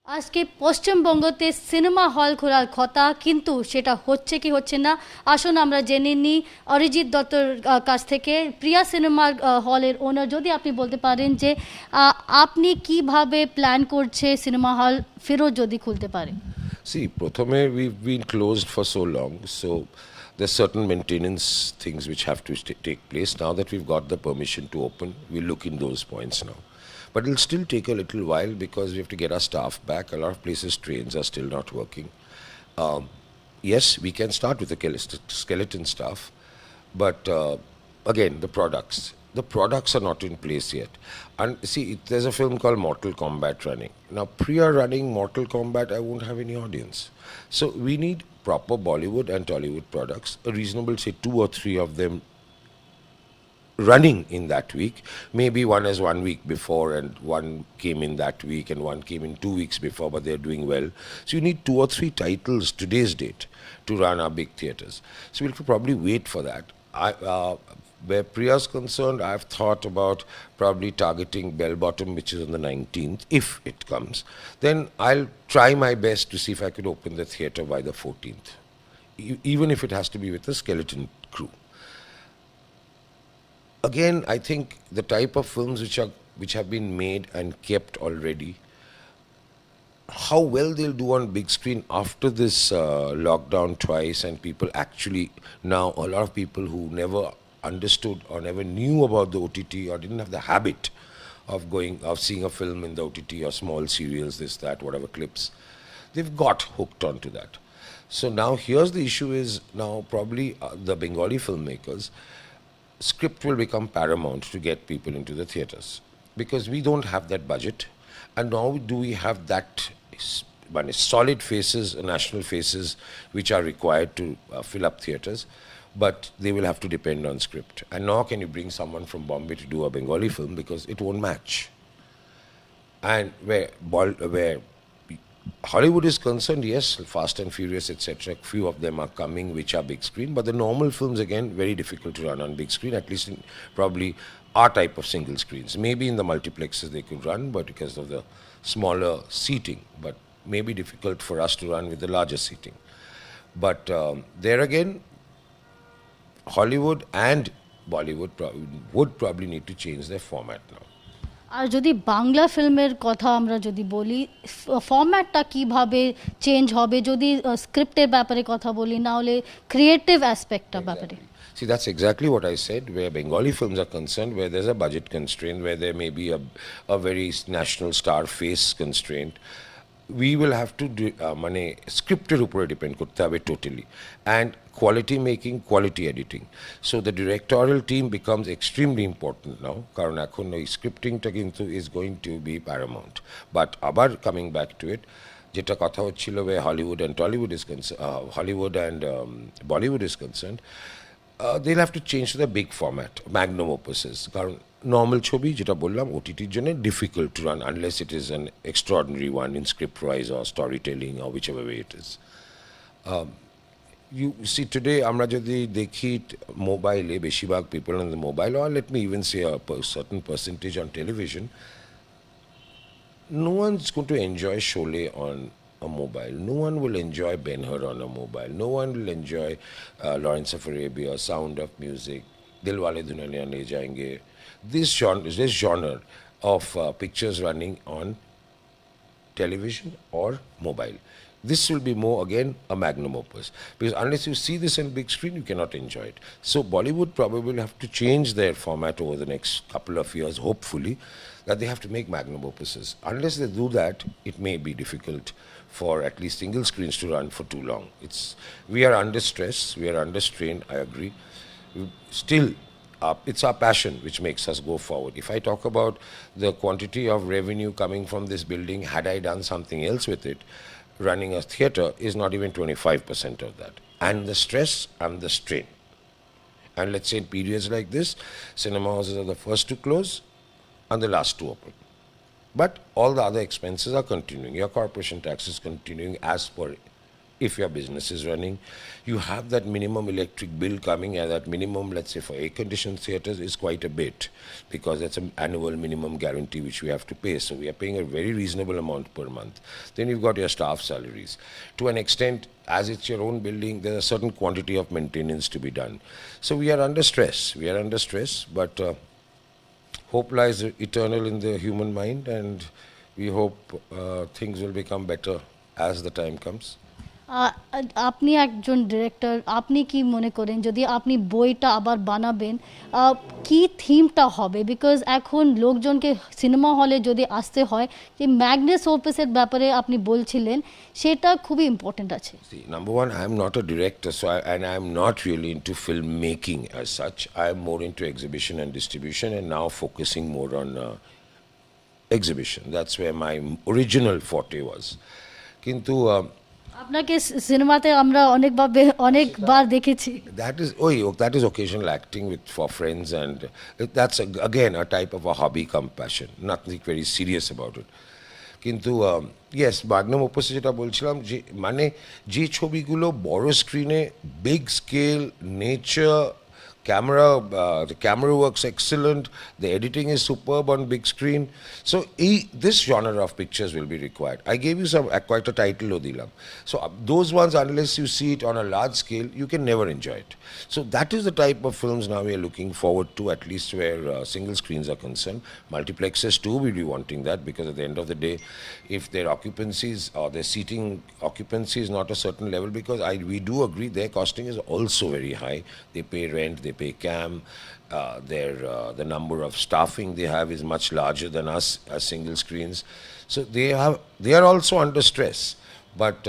আজকে পশ্চিমবঙ্গতে cinema hall খোলার কথা, কিন্তু সেটা হচ্ছে কি হচ্ছে না। আসুন আমরা জেনে নিই অরিজিৎ দত্তর কাছ থেকে। প্রিয়া সিনেমা হলের ওনার, যদি আপনি বলতে পারেন যে আপনি কিভাবে প্ল্যান করছে সিনেমা হল ফেরত যদি খুলতে পারে। See, Prathame, we've been closed for so long, so there's certain maintenance things which have to take place. Now that we've got the permission to open, we'll look in those points now. But it'll still take a little while because we have to get our staff back. A lot of places, trains are still not working. Um, yes, we can start with the skeleton staff, but again, the products. The products are not in place yet. And see, there's a film called Mortal Kombat running. Now, Priya running Mortal Kombat, I won't have any audience. So we need proper Bollywood and Tollywood products, a reasonable, say, 2 or 3 of them running in that week. Maybe one is 1 week before and one came in that week and one came in 2 weeks before, but they're doing well. So you need 2 or 3 titles today's date to run our big theatres. So we'll probably wait for that. Where Priya's concerned, I've thought about probably targeting Bell Bottom, which is on the 19th, if it comes. Then I'll try my best to see if I could open the theatre by the 14th, even if it has to be with a skeleton crew. Again, I think the type of films which have been made and kept already, how well they'll do on big screen after this lockdown twice, and people actually now, a lot of people who never understood or never knew about the OTT or didn't have the habit of seeing a film in the OTT or small serials, this, that, whatever clips, they've got hooked onto that. So now here's the issue is now probably the Bengali filmmakers, script will become paramount to get people into the theatres because we don't have that budget, and now do we have that solid faces, national faces, which are required to fill up theatres, but they will have to depend on script. And nor can you bring someone from Bombay to do a Bengali film because it won't match. And where Hollywood is concerned, yes, Fast and Furious, etc., few of them are coming which are big screen, but the normal films, again, very difficult to run on big screen, at least in probably our type of single screens. Maybe in the multiplexes they could run, but because of the smaller seating, but maybe difficult for us to run with the larger seating. But there again, Hollywood and Bollywood would probably need to change their format now. আর যদি বাংলা ফিল্মের কথা আমরা যদি বলি, ফরম্যাটটা কিভাবে change হবে, যদি স্ক্রিপ্টের ব্যাপারে কথা বলি, না হলে ক্রিয়েটিভ অ্যাসপেক্টটার ব্যাপারে। See, that's exactly what I said, where Bengali films are concerned, where there's a budget constraint, where there may be a very national star face constraint. We will have to do scripted upore depend korte hobe totally, and quality making, quality editing. So the directorial team becomes extremely important now, karon ekhon oi scripting ta kintu is going to be paramount. But abar coming back to it, jeta kotha hocchilo where Hollywood and Tollywood is concerned, Hollywood and Bollywood is concerned, they'll have to change to the big format, magnum opuses, karon normal ছবি যেটা বললাম ওটিটির জন্য difficult to run unless it is an extraordinary one in script wise or storytelling or whichever way it is. You see today আমরা যদি দেখি মোবাইলে বেশিরভাগ people on the mobile, or let me even say a certain percentage on television, no one's going to enjoy Sholay on a mobile. No one will enjoy Ben-Hur on a mobile. No one will enjoy Lawrence of Arabia, Sound of Music, Dilwale Dulhaniya Le Jayenge. This genre of pictures running on television or mobile. This will be more, again, a magnum opus. Because unless you see this on big screen, you cannot enjoy it. So Bollywood probably will have to change their format over the next couple of years, hopefully, that they have to make magnum opuses. Unless they do that, it may be difficult for at least single screens to run for too long. We are under stress, we are under strain, I agree. Still, it's our passion which makes us go forward. If I talk about the quantity of revenue coming from this building, had I done something else with it, running a theatre is not even 25% of that. And the stress and the strain. And let's say in periods like this, cinema houses are the first to close and the last to open. But all the other expenses are continuing. Your corporation tax is continuing as per if your business is running. You have that minimum electric bill coming, and that minimum, let's say for air-conditioned theatres, is quite a bit, because that's an annual minimum guarantee which we have to pay. So we are paying a very reasonable amount per month. Then you've got your staff salaries. To an extent, as it's your own building, there's a certain quantity of maintenance to be done. So we are under stress. But hope lies eternal in the human mind, and we hope things will become better as the time comes. আপনি একজন director, আপনি কি মনে করেন যদি আপনি বইটা আবার বানাবেন কি থিমটা হবে? বিকজ এখন লোকজনকে সিনেমা হলে যদি আসতে হয়, যে ম্যাগনাস ওপাসের ব্যাপারে আপনি বলছিলেন, সেটা খুবই ইম্পর্টেন্ট আছে। See, number one, I'm not a director, and I'm not really into filmmaking as such. I'm more into exhibition and distribution, and now focusing more on exhibition. That's where my original forte was. Kintu আপনাকে সিনেমাতে আমরা অনেকবার দেখেছি। that is occasional acting for friends, and that's again a type of a hobby cum passion. Nothing very serious about it. কিন্তু yes, মাগনাম ওপাসে যেটা বলছিলাম, যে মানে যে ছবিগুলো বড় স্ক্রিনে, big scale, nature, the camera works excellent, the editing is superb on big screen. So this genre of pictures will be required. I gave you quite a title odilam. So those ones, unless you see it on a large scale, you can never enjoy it. So that is the type of films now we are looking forward to, at least where single screens are concerned. Multiplexes too will be wanting that, because at the end of the day, if their occupancies or their seating occupancy is not a certain level, because we do agree their costing is also very high. They pay rent, they pay cam, the number of staffing they have is much larger than us as single screens. So they are also under stress, but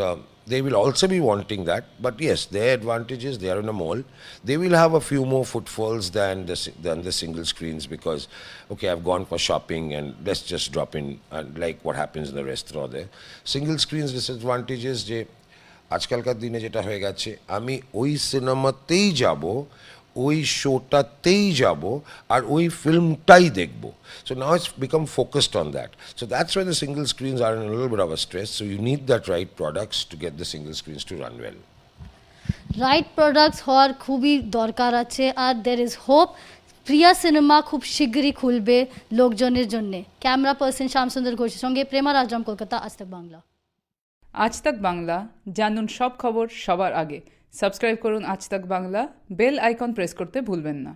they will also be wanting that. But yes, their advantage is they are in a mall. They will have a few more footfalls than the single screens, because okay, I've gone for shopping and let's just drop in, and like what happens in the restaurant there. Single screens disadvantage is যে আজকালকার দিনে যেটা হয়ে গেছে, আমি ওই সিনেমাতেই যাব, ওই শোটাতেই যাব, আর ওই ফিল্মটাই দেখব. So now it's become focused on that. So that's why the single screens are in a little bit of a stress. So you need that right products to get the single screens to run well. Right products হওয়ার খুবই দরকার আছে, আর there is hope Priya cinema খুব শীঘ্রই খুলবে লোকজনের জন্যে। ক্যামেরা পার্সন শ্যামসুন্দর ঘোষের সঙ্গে প্রেমা রাজরাম, কলকাতা, আজ তাক বাংলা। আজ তাক বাংলা, জানুন সব খবর সবার আগে। সাবস্ক্রাইব করুন আজ তাক বাংলা, বেল আইকন প্রেস করতে ভুলবেন না।